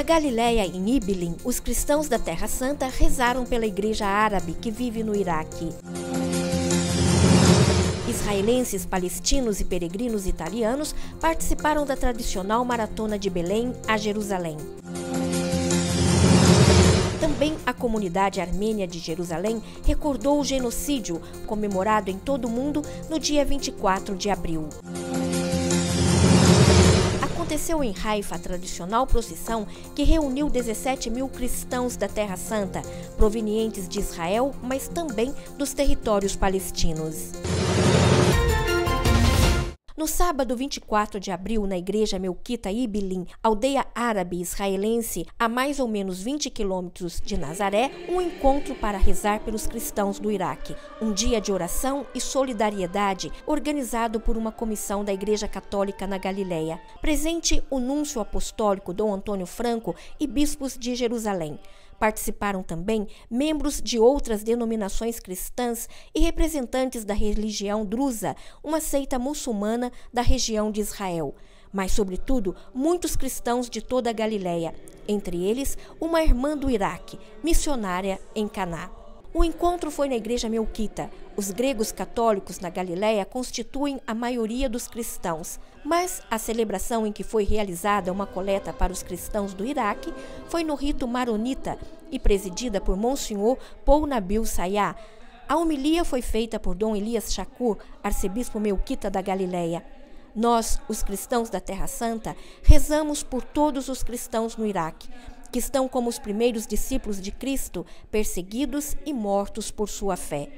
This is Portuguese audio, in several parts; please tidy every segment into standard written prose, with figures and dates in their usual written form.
Na Galileia, em Ibilin, os cristãos da Terra Santa rezaram pela igreja árabe que vive no Iraque. Israelenses, palestinos e peregrinos italianos participaram da tradicional Maratona de Belém a Jerusalém. Também a comunidade armênia de Jerusalém recordou o genocídio, comemorado em todo o mundo no dia 24 de abril. Aconteceu em Haifa a tradicional procissão que reuniu 17 mil cristãos da Terra Santa, provenientes de Israel, mas também dos territórios palestinos. No sábado 24 de abril, na igreja Melquita Ibilin, aldeia árabe israelense, a mais ou menos 20 quilômetros de Nazaré, um encontro para rezar pelos cristãos do Iraque. Um dia de oração e solidariedade organizado por uma comissão da Igreja Católica na Galileia. Presente o núncio apostólico Dom Antônio Franco e bispos de Jerusalém. Participaram também membros de outras denominações cristãs e representantes da religião drusa, uma seita muçulmana da região de Israel. Mas, sobretudo, muitos cristãos de toda a Galileia, entre eles uma irmã do Iraque, missionária em Caná. O encontro foi na igreja Melquita. Os gregos católicos na Galileia constituem a maioria dos cristãos, mas a celebração em que foi realizada uma coleta para os cristãos do Iraque foi no rito maronita e presidida por Monsenhor Paul Nabil Sayah. A homilia foi feita por Dom Elias Chacour, arcebispo melquita da Galileia. Nós, os cristãos da Terra Santa, rezamos por todos os cristãos no Iraque, que estão como os primeiros discípulos de Cristo, perseguidos e mortos por sua fé.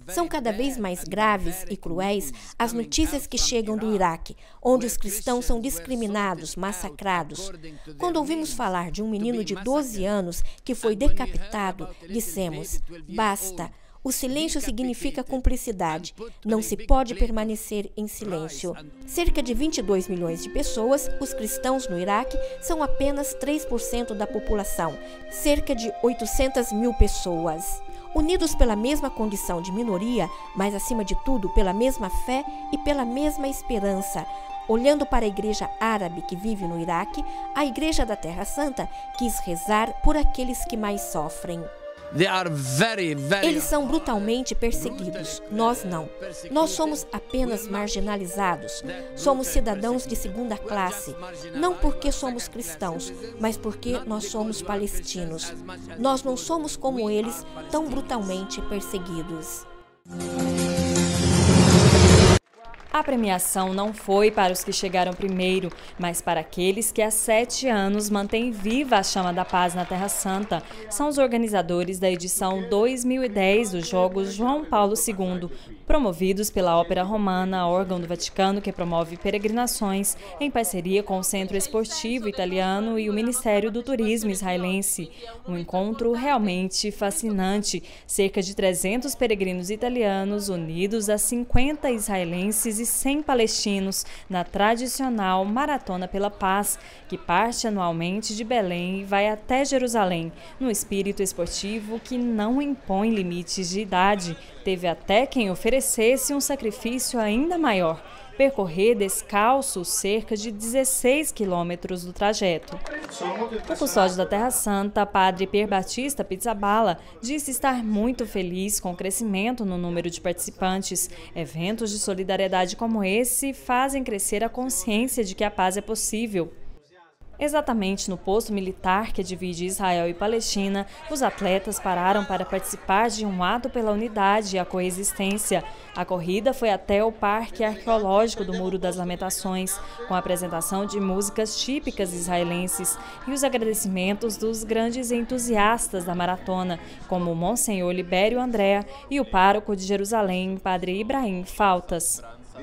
São cada vez mais graves e cruéis as notícias que chegam do Iraque, onde os cristãos são discriminados, massacrados. Quando ouvimos falar de um menino de 12 anos que foi decapitado, dissemos: basta. O silêncio significa cumplicidade. Não se pode permanecer em silêncio. Cerca de 22 milhões de pessoas, os cristãos no Iraque são apenas 3% da população, cerca de 800 mil pessoas. Unidos pela mesma condição de minoria, mas acima de tudo pela mesma fé e pela mesma esperança. Olhando para a igreja árabe que vive no Iraque, a Igreja da Terra Santa quis rezar por aqueles que mais sofrem. Eles são brutalmente perseguidos, nós não. Nós somos apenas marginalizados. Somos cidadãos de segunda classe, não porque somos cristãos, mas porque nós somos palestinos. Nós não somos como eles, tão brutalmente perseguidos. A premiação não foi para os que chegaram primeiro, mas para aqueles que há 7 anos mantêm viva a chama da paz na Terra Santa. São os organizadores da edição 2010 dos Jogos João Paulo II, promovidos pela Ópera Romana, órgão do Vaticano que promove peregrinações, em parceria com o Centro Esportivo Italiano e o Ministério do Turismo israelense. Um encontro realmente fascinante. Cerca de 300 peregrinos italianos unidos a 50 israelenses e 100 palestinos na tradicional Maratona pela Paz, que parte anualmente de Belém e vai até Jerusalém, num espírito esportivo que não impõe limites de idade. Teve até quem oferecesse um sacrifício ainda maior: percorrer descalço cerca de 16 quilômetros do trajeto. O custódio da Terra Santa, padre Pier Batista Pizzaballa, disse estar muito feliz com o crescimento no número de participantes. Eventos de solidariedade como esse fazem crescer a consciência de que a paz é possível. Exatamente no posto militar que divide Israel e Palestina, os atletas pararam para participar de um ato pela unidade e a coexistência. A corrida foi até o Parque Arqueológico do Muro das Lamentações, com a apresentação de músicas típicas israelenses e os agradecimentos dos grandes entusiastas da maratona, como o Monsenhor Libério André e o pároco de Jerusalém, padre Ibrahim Faltas.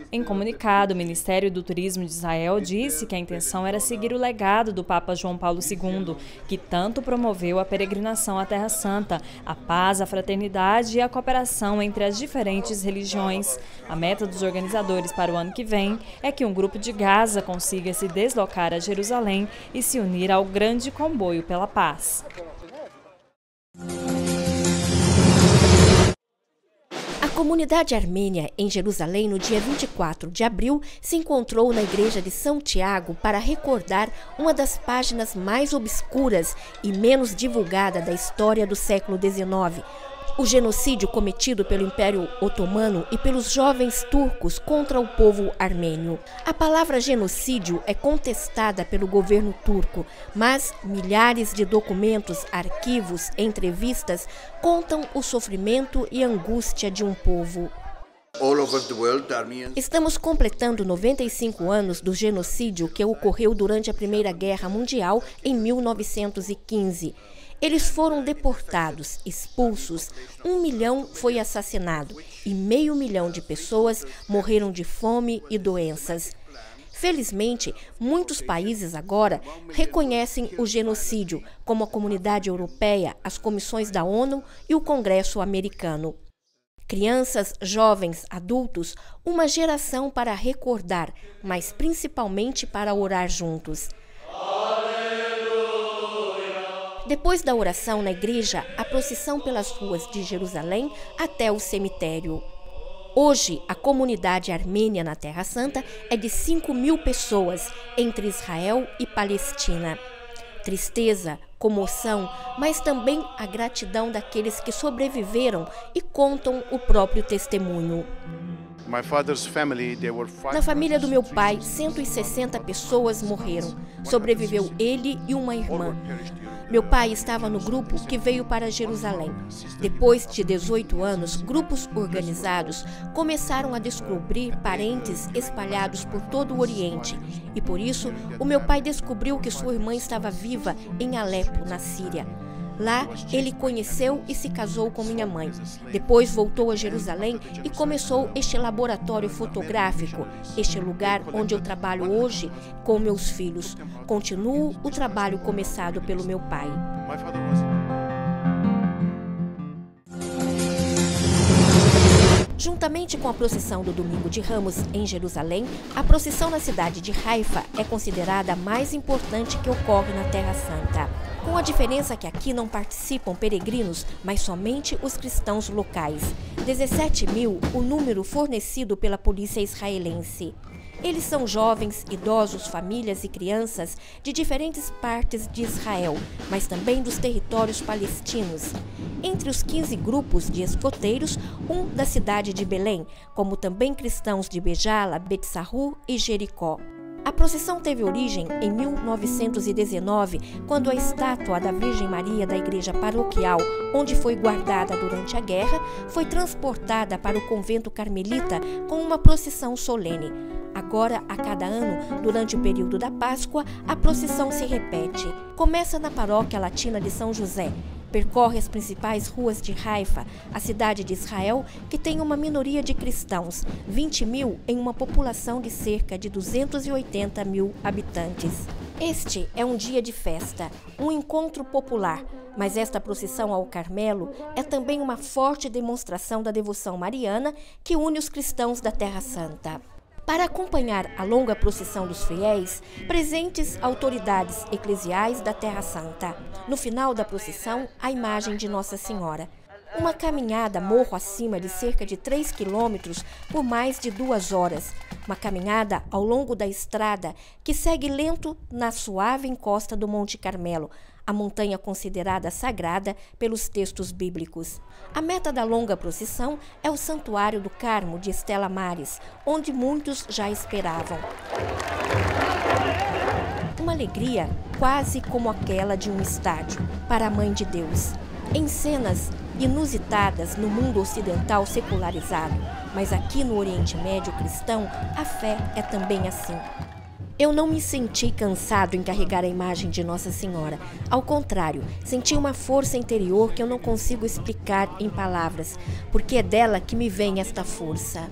Em comunicado, o Ministério do Turismo de Israel disse que a intenção era seguir o legado do Papa João Paulo II, que tanto promoveu a peregrinação à Terra Santa, a paz, a fraternidade e a cooperação entre as diferentes religiões. A meta dos organizadores para o ano que vem é que um grupo de Gaza consiga se deslocar a Jerusalém e se unir ao grande comboio pela paz. A comunidade armênia em Jerusalém, no dia 24 de abril, se encontrou na igreja de São Tiago para recordar uma das páginas mais obscuras e menos divulgada da história do século XIX, o genocídio cometido pelo Império Otomano e pelos jovens turcos contra o povo armênio. A palavra genocídio é contestada pelo governo turco, mas milhares de documentos, arquivos, entrevistas contam o sofrimento e angústia de um povo. Estamos completando 95 anos do genocídio que ocorreu durante a Primeira Guerra Mundial em 1915. Eles foram deportados, expulsos, 1 milhão foi assassinado e 500 mil de pessoas morreram de fome e doenças. Felizmente, muitos países agora reconhecem o genocídio, como a Comunidade Europeia, as comissões da ONU e o Congresso americano. Crianças, jovens, adultos, uma geração para recordar, mas principalmente para orar juntos. Depois da oração na igreja, a procissão pelas ruas de Jerusalém até o cemitério. Hoje, a comunidade armênia na Terra Santa é de 5.000 pessoas, entre Israel e Palestina. Tristeza, comoção, mas também a gratidão daqueles que sobreviveram e contam o próprio testemunho. Na família do meu pai, 160 pessoas morreram. Sobreviveu ele e uma irmã. Meu pai estava no grupo que veio para Jerusalém. Depois de 18 anos, grupos organizados começaram a descobrir parentes espalhados por todo o Oriente. E por isso, o meu pai descobriu que sua irmã estava viva em Alepo, na Síria. Lá, ele conheceu e se casou com minha mãe. Depois voltou a Jerusalém e começou este laboratório fotográfico, este lugar onde eu trabalho hoje com meus filhos. Continuo o trabalho começado pelo meu pai. Juntamente com a procissão do Domingo de Ramos em Jerusalém, a procissão na cidade de Haifa é considerada a mais importante que ocorre na Terra Santa. Com a diferença que aqui não participam peregrinos, mas somente os cristãos locais. 17.000, o número fornecido pela polícia israelense. Eles são jovens, idosos, famílias e crianças de diferentes partes de Israel, mas também dos territórios palestinos. Entre os 15 grupos de escoteiros, um da cidade de Belém, como também cristãos de Bejala, Bet-Sarru e Jericó. A procissão teve origem em 1919, quando a estátua da Virgem Maria da igreja paroquial, onde foi guardada durante a guerra, foi transportada para o convento carmelita com uma procissão solene. Agora, a cada ano, durante o período da Páscoa, a procissão se repete. Começa na paróquia latina de São José. Percorre as principais ruas de Haifa, a cidade de Israel, que tem uma minoria de cristãos, 20.000 em uma população de cerca de 280.000 habitantes. Este é um dia de festa, um encontro popular, mas esta procissão ao Carmelo é também uma forte demonstração da devoção mariana que une os cristãos da Terra Santa. Para acompanhar a longa procissão dos fiéis, presentes autoridades eclesiais da Terra Santa. No final da procissão, a imagem de Nossa Senhora. Uma caminhada morro acima de cerca de 3 quilômetros por mais de 2 horas. Uma caminhada ao longo da estrada que segue lento na suave encosta do Monte Carmelo, a montanha considerada sagrada pelos textos bíblicos. A meta da longa procissão é o Santuário do Carmo de Estela Maris, onde muitos já esperavam. Uma alegria quase como aquela de um estádio para a Mãe de Deus. Em cenas inusitadas no mundo ocidental secularizado, mas aqui no Oriente Médio cristão, a fé é também assim. Eu não me senti cansado em carregar a imagem de Nossa Senhora. Ao contrário, senti uma força interior que eu não consigo explicar em palavras, porque é dela que me vem esta força.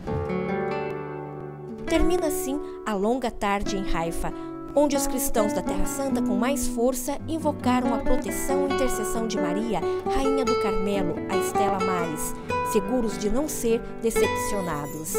Termina assim a longa tarde em Haifa, onde os cristãos da Terra Santa com mais força invocaram a proteção e intercessão de Maria, Rainha do Carmelo, a Estela Maris, seguros de não ser decepcionados.